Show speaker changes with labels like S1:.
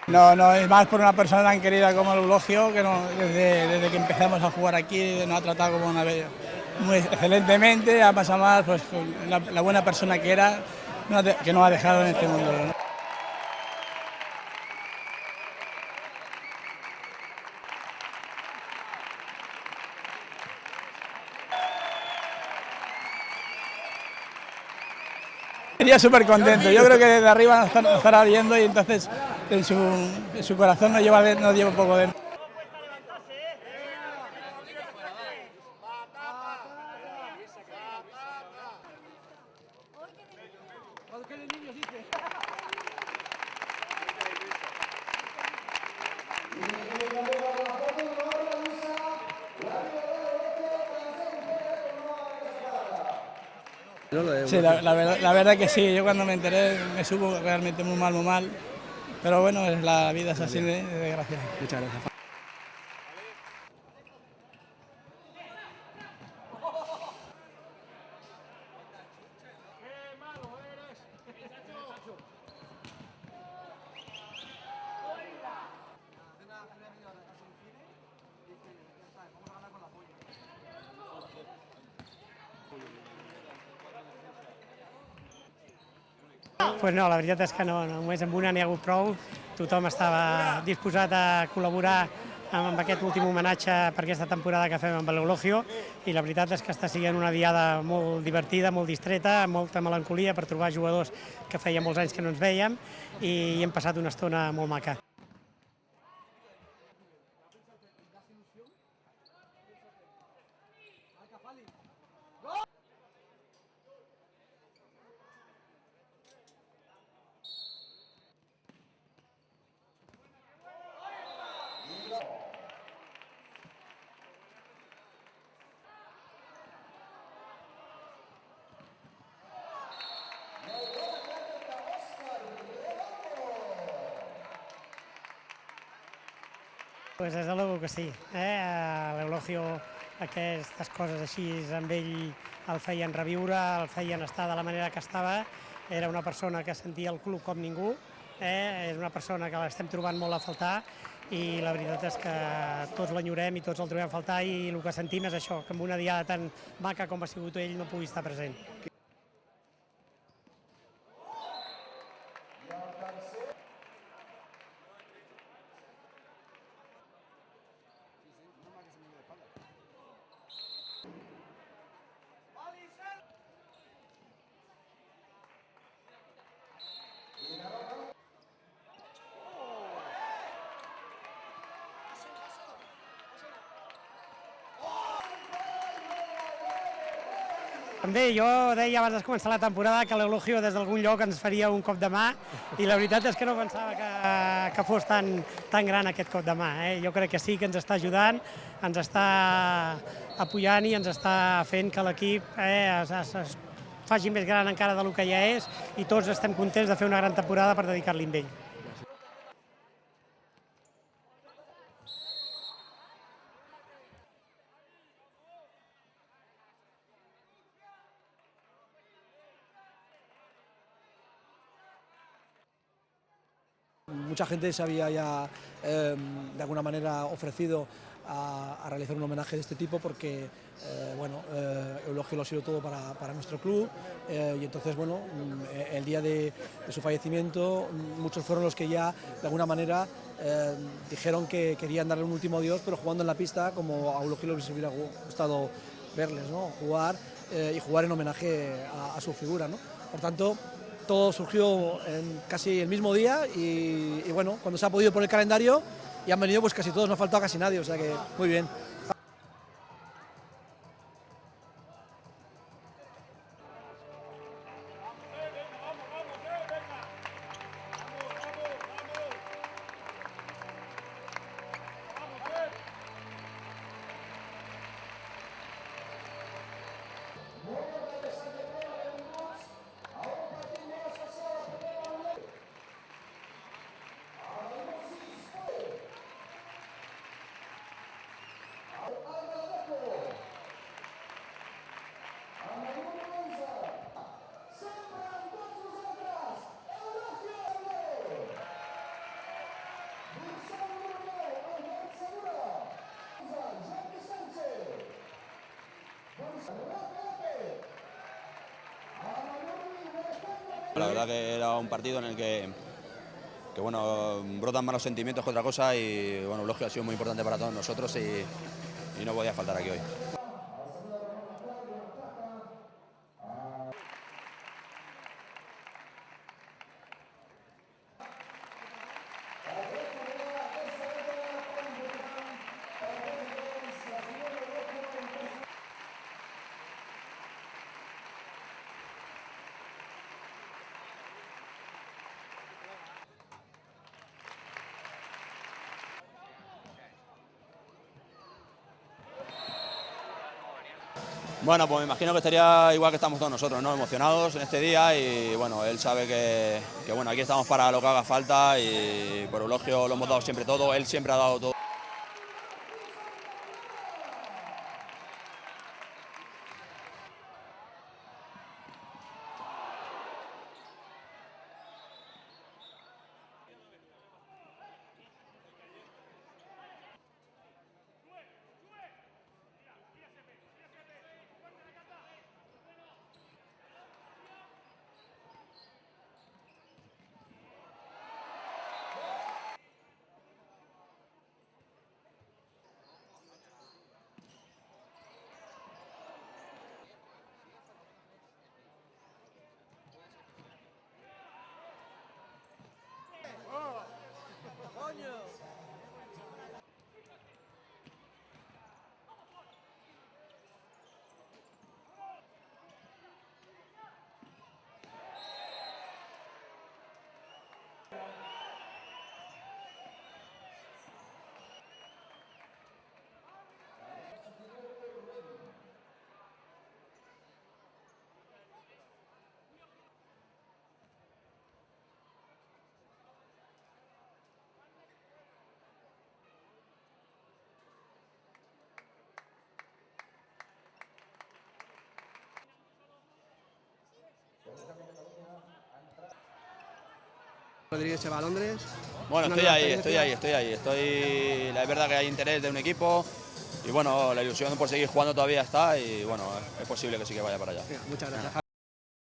S1: No, no, es más por una persona tan querida como el Eulogio, que desde que empezamos a jugar aquí nos ha tratado como muy excelentemente, ha pasado más pues, con la buena persona que era, que nos ha dejado en este mundo, ¿no? Estaría súper contento, yo creo que desde arriba nos estará viendo y entonces en su corazón nos lleva un poco dentro. Sí, la verdad que sí, yo cuando me enteré me supo realmente muy mal, pero bueno, la vida es así de desgracia.
S2: Muchas gracias.
S3: Pues no, la veritat és que no, només amb una n'hi ha hagut prou. Tothom estava disposat a col·laborar amb aquest últim homenatge per aquesta temporada que fem amb l'Eulogio i la veritat és que està sent una diada molt divertida, molt distreta, amb molta melancolia per trobar jugadors que feia molts anys que no ens vèiem i hem passat una estona molt maca. Pues des de luego que sí. L'Eulogio aquestes coses així amb ell el feien reviure, el feien estar de la manera que estava. Era una persona que sentia el club com ningú, és una persona que l'estem trobant molt a faltar i la veritat és que tots l'enyorem i tots el trobem a faltar i el que sentim és això, que en una diada tan maca com ha sigut ell no pugui estar present. Bé, jo deia abans de començar la temporada que l'Eulogio des d'algun lloc ens faria un cop de mà i la veritat és que no pensava que fos tan gran aquest cop de mà. Jo crec que sí que ens està ajudant, ens està apoyant i ens està fent que l'equip es faci més gran encara del que ja és i tots estem contents de fer una gran temporada per dedicar-li amb ell.
S2: Mucha gente se había ya de alguna manera ofrecido a realizar un homenaje de este tipo porque Eulogio lo ha sido todo para nuestro club y entonces bueno, el día de su fallecimiento muchos fueron los que ya de alguna manera dijeron que querían darle un último adiós pero jugando en la pista como a Eulogio les hubiera gustado verles, ¿no? Jugar y jugar en homenaje a su figura, ¿no? Por tanto, todo surgió en casi el mismo día y bueno, cuando se ha podido por el calendario y han venido pues casi todos, no ha faltado casi nadie, o sea que muy bien.
S4: La verdad que era un partido en el que bueno, brotan malos sentimientos que otra cosa y bueno, Eulogio ha sido muy importante para todos nosotros y no podía faltar aquí hoy. Bueno, pues me imagino que estaría igual que estamos todos nosotros, ¿no? Emocionados en este día y bueno, él sabe que bueno, aquí estamos para lo que haga falta y por Eulogio lo hemos dado siempre todo, él siempre ha dado todo.
S5: Rodríguez se va a Londres.
S4: Bueno, estoy ahí. La verdad que hay interés de un equipo y bueno, la ilusión por seguir jugando todavía está y bueno, es posible que sí que vaya para allá.
S5: Muchas gracias.